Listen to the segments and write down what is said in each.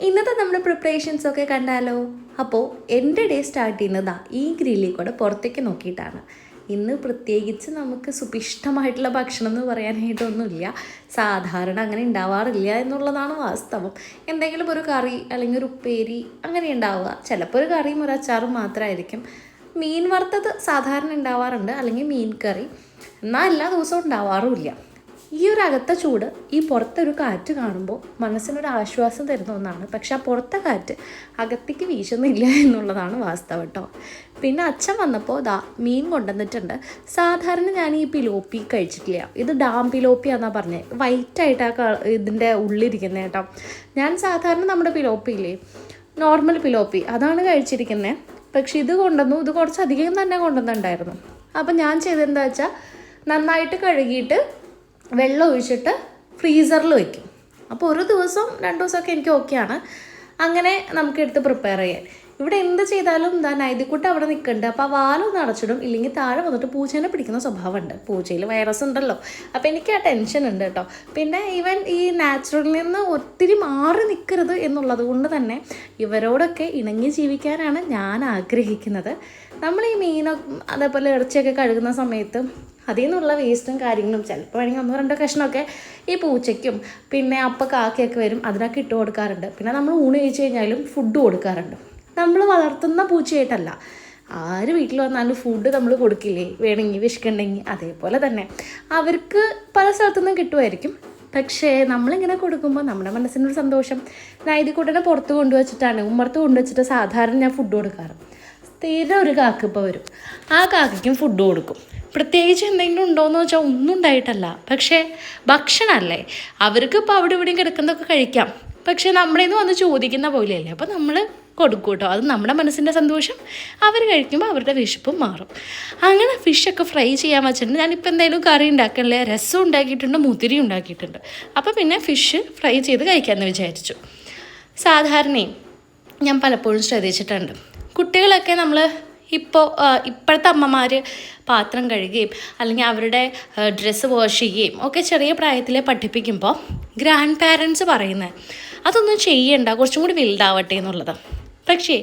ഇന്നത്തെ നമ്മുടെ പ്രിപ്പറേഷൻസ് ഒക്കെ കണ്ടാലോ? അപ്പോൾ എൻ്റെ ഡേ സ്റ്റാർട്ട് ചെയ്യുന്നതാ ഈ ഗ്രില്ലിൽ കൂടെ പുറത്തേക്ക് നോക്കിയിട്ടാണ്. ഇന്ന് പ്രത്യേകിച്ച് നമുക്ക് സുഭിഷ്ടമായിട്ടുള്ള ഭക്ഷണം എന്ന് പറയാനായിട്ടൊന്നുമില്ല. സാധാരണ അങ്ങനെ ഉണ്ടാവാറില്ല എന്നുള്ളതാണ് വാസ്തവം. എന്തെങ്കിലും ഒരു കറി അല്ലെങ്കിൽ ഒരു ഉപ്പേരി അങ്ങനെ ഉണ്ടാവുക. ചിലപ്പോൾ ഒരു കറിയും ഒരു അച്ചാറും മാത്രമായിരിക്കും. മീൻ വറുത്തത് സാധാരണ ഉണ്ടാവാറുണ്ട്, അല്ലെങ്കിൽ മീൻ കറി. എന്നാൽ എല്ലാ ദിവസവും ഉണ്ടാവാറുമില്ല. ഈ ഒരു അകത്തെ ചൂട്, ഈ പുറത്തൊരു കാറ്റ് കാണുമ്പോൾ മനസ്സിനൊരു ആശ്വാസം തരുന്ന ഒന്നാണ്. പക്ഷെ ആ പുറത്തെ കാറ്റ് അകത്തേക്ക് വീശുന്നില്ല എന്നുള്ളതാണ് വാസ്തവം കേട്ടോ. പിന്നെ അച്ഛൻ വന്നപ്പോൾ മീൻ കൊണ്ടുവന്നിട്ടുണ്ട്. സാധാരണ ഞാൻ ഈ പിലോപ്പി കഴിച്ചിട്ടില്ല. ഇത് ഡാം പിലോപ്പിയാണെന്നാണ് പറഞ്ഞത്. വൈറ്റായിട്ട് ഇതിൻ്റെ ഉള്ളിരിക്കുന്നത് കേട്ടോ. ഞാൻ സാധാരണ നമ്മുടെ പിലോപ്പിയില്ലേ, നോർമൽ പിലോപ്പി, അതാണ് കഴിച്ചിരിക്കുന്നത്. പക്ഷെ ഇത് കൊണ്ടുവന്നു. ഇത് കുറച്ചധികം തന്നെ കൊണ്ടുവന്നിട്ടുണ്ടായിരുന്നു. അപ്പം ഞാൻ ചെയ്തതെന്താ വെച്ചാൽ നന്നായിട്ട് കഴുകിയിട്ട് വെള്ളം ഒഴിച്ചിട്ട് ഫ്രീസറിൽ വയ്ക്കും. അപ്പോൾ ഒരു ദിവസം 2 ദിവസമൊക്കെ എനിക്ക് ഓക്കെയാണ്. അങ്ങനെ നമുക്കെടുത്ത് പ്രിപ്പയർ ചെയ്യാൻ. ഇവിടെ എന്ത് ചെയ്താലും നൈതിക്കുട്ട അവിടെ നിൽക്കുന്നുണ്ട്. അപ്പോൾ ആ വാലൊന്ന് അടച്ചിടും, ഇല്ലെങ്കിൽ താഴെ വന്നിട്ട് പൂച്ചേനെ പിടിക്കുന്ന സ്വഭാവമുണ്ട്. പൂച്ചയിൽ വൈറസ് ഉണ്ടല്ലോ. അപ്പോൾ എനിക്ക് ആ ടെൻഷൻ ഉണ്ട് കേട്ടോ. പിന്നെ ഈവൻ ഈ നാച്ചുറലിൽ നിന്ന് ഒത്തിരി മാറി നിൽക്കരുത് എന്നുള്ളത് കൊണ്ട് തന്നെ ഇവരോടൊക്കെ ഇണങ്ങി ജീവിക്കാനാണ് ഞാൻ ആഗ്രഹിക്കുന്നത്. നമ്മൾ ഈ മീനൊക്കെ അതേപോലെ ഇറച്ചിയൊക്കെ കഴുകുന്ന സമയത്ത് അതിൽ നിന്നുള്ള വേസ്റ്റും കാര്യങ്ങളും ചിലപ്പോൾ വേണമെങ്കിൽ 1-2 കഷ്ണമൊക്കെ ഈ പൂച്ചയ്ക്കും പിന്നെ കാക്കയൊക്കെ വരും, അതിനൊക്കെ ഇട്ട് കൊടുക്കാറുണ്ട്. പിന്നെ നമ്മൾ ഊണ് കഴിച്ച് കഴിഞ്ഞാലും ഫുഡ് കൊടുക്കാറുണ്ട്. നമ്മൾ വളർത്തുന്ന പൂച്ചയായിട്ടല്ല, ആര് വീട്ടിൽ വന്നാലും ഫുഡ് നമ്മൾ കൊടുക്കില്ലേ, വേണമെങ്കിൽ വിശക്കുണ്ടെങ്കിൽ. അതേപോലെ തന്നെ അവർക്ക് പല സ്ഥലത്തുനിന്നും കിട്ടുമായിരിക്കും. പക്ഷേ നമ്മളിങ്ങനെ കൊടുക്കുമ്പോൾ നമ്മുടെ മനസ്സിനൊരു സന്തോഷം. നൈതിക്കുട്ടനെ പുറത്ത് കൊണ്ടുവച്ചിട്ടാണ്, ഉമ്മർത്ത് കൊണ്ടുവച്ചിട്ട് സാധാരണ ഞാൻ ഫുഡ് കൊടുക്കാറ്. സ്ഥിരം ഒരു കാക്ക ഇപ്പോൾ വരും, ആ കാക്കയ്ക്കും ഫുഡ് കൊടുക്കും. പ്രത്യേകിച്ച് എന്തെങ്കിലും ഉണ്ടോയെന്ന് വെച്ചാൽ ഒന്നും ഉണ്ടായിട്ടല്ല, പക്ഷേ ഭക്ഷണമല്ലേ, അവർക്ക് ഇപ്പോൾ അവിടെ ഇവിടെയും കിടക്കുന്നതൊക്കെ കഴിക്കാം. പക്ഷേ നമ്മളിൽ നിന്ന് വന്ന് ചോദിക്കുന്ന പോലെയല്ലേ, അപ്പോൾ നമ്മൾ കൊടുക്കും കേട്ടോ. അത് നമ്മുടെ മനസ്സിൻ്റെ സന്തോഷം. അവർ കഴിക്കുമ്പോൾ അവരുടെ വിശപ്പും മാറും. അങ്ങനെ ഫിഷൊക്കെ ഫ്രൈ ചെയ്യാൻ വെച്ചിട്ടുണ്ട്. ഞാനിപ്പോൾ എന്തായാലും കറി ഉണ്ടാക്കണില്ല, രസം ഉണ്ടാക്കിയിട്ടുണ്ട്, മുതിരി ഉണ്ടാക്കിയിട്ടുണ്ട്. അപ്പോൾ പിന്നെ ഫിഷ് ഫ്രൈ ചെയ്ത് കഴിക്കാമെന്ന് വിചാരിച്ചു. സാധാരണയും ഞാൻ പലപ്പോഴും ശ്രദ്ധിച്ചിട്ടുണ്ട്, കുട്ടികളൊക്കെ നമ്മൾ ഇപ്പോഴത്തെ അമ്മമാർ പാത്രം കഴുകുകയും അല്ലെങ്കിൽ അവരുടെ ഡ്രസ്സ് വാഷ് ചെയ്യുകയും ഒക്കെ ചെറിയ പ്രായത്തിലെ പഠിപ്പിക്കുമ്പോൾ ഗ്രാൻഡ് പാരൻസ് പറയുന്നത് അതൊന്നും ചെയ്യണ്ട, കുറച്ചും കൂടി വലുതാവട്ടെ എന്നുള്ളത്. പക്ഷേ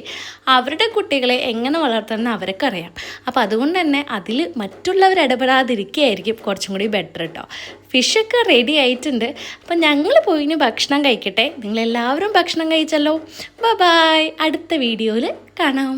അവരുടെ കുട്ടികളെ എങ്ങനെ വളർത്തണമെന്ന് അവർക്കറിയാം. അപ്പോൾ അതുകൊണ്ട് തന്നെ അതിൽ മറ്റുള്ളവർ ഇടപെടാതിരിക്കുകയായിരിക്കും കുറച്ചും കൂടി ബെറ്റർ കേട്ടോ. ഫിഷൊക്കെ റെഡി ആയിട്ടുണ്ട്. അപ്പം ഞങ്ങൾ പോയിന് ഭക്ഷണം കഴിക്കട്ടെ. നിങ്ങളെല്ലാവരും ഭക്ഷണം കഴിച്ചല്ലോ. ബൈ, അടുത്ത വീഡിയോയിൽ കാണാം.